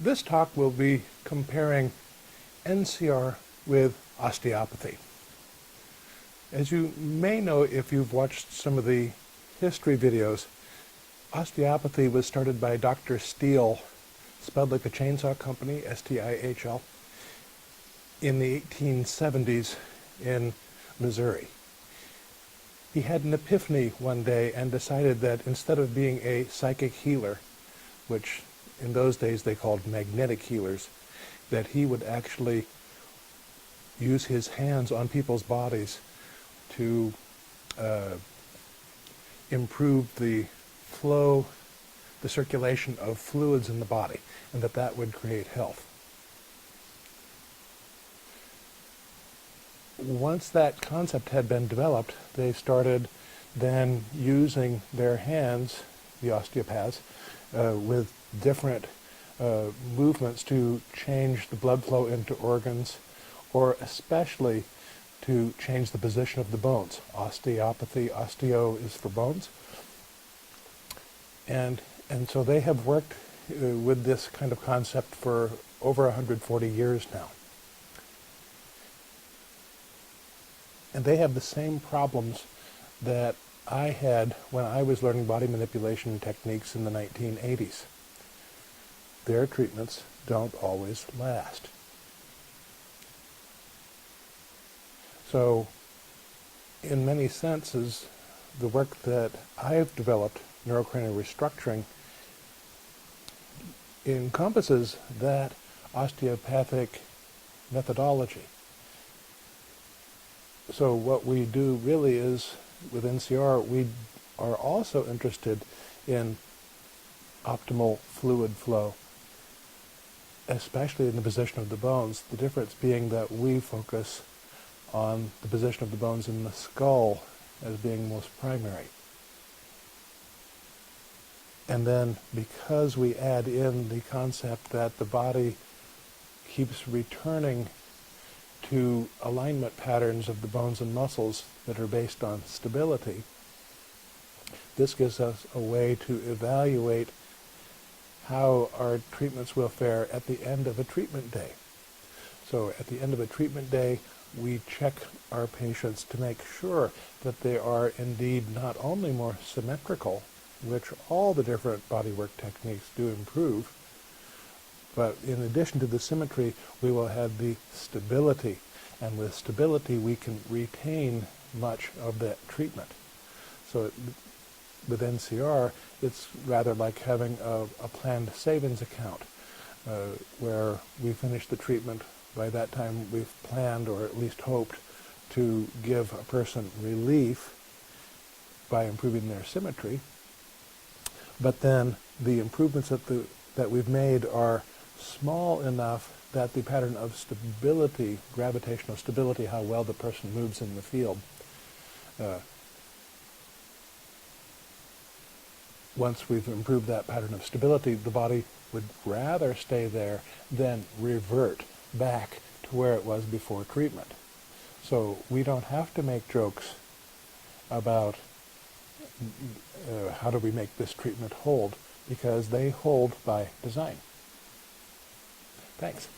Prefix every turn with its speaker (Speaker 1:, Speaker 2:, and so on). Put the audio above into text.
Speaker 1: This talk will be comparing NCR with osteopathy. As you may know if you've watched some of the history videos, osteopathy was started by Dr. Stihl, spelled like a chainsaw company, S-T-I-H-L, in the 1870s in Missouri. He had an epiphany one day and decided that instead of being a psychic healer, which in those days they called magnetic healers, that he would actually use his hands on people's bodies to improve the flow, the circulation of fluids in the body, and that would create health. Once that concept had been developed, they started then using their hands, the osteopaths, with different movements to change the blood flow into organs, or especially to change the position of the bones. Osteopathy, osteo is for bones. And so they have worked with this kind of concept for over 140 years now. And they have the same problems that I had when I was learning body manipulation techniques in the 1980s. Their treatments don't always last. So, in many senses, the work that I've developed, NeuroCranial Restructuring, encompasses that osteopathic methodology. So what we do really is, with NCR, we are also interested in optimal fluid flow, especially in the position of the bones, the difference being that we focus on the position of the bones in the skull as being most primary. And then because we add in the concept that the body keeps returning to alignment patterns of the bones and muscles that are based on stability, this gives us a way to evaluate how our treatments will fare at the end of a treatment day. So at the end of a treatment day, we check our patients to make sure that they are indeed not only more symmetrical, which all the different bodywork techniques do improve, but in addition to the symmetry, we will have the stability. And with stability, we can retain much of that treatment. So with NCR, it's rather like having a planned savings account, where we finish the treatment. By that time, we've planned, or at least hoped, to give a person relief by improving their symmetry. But then the improvements that we've made are small enough that the pattern of stability, gravitational stability, how well the person moves in the field, once we've improved that pattern of stability, the body would rather stay there than revert back to where it was before treatment. So we don't have to make jokes about how do we make this treatment hold, because they hold by design. Thanks.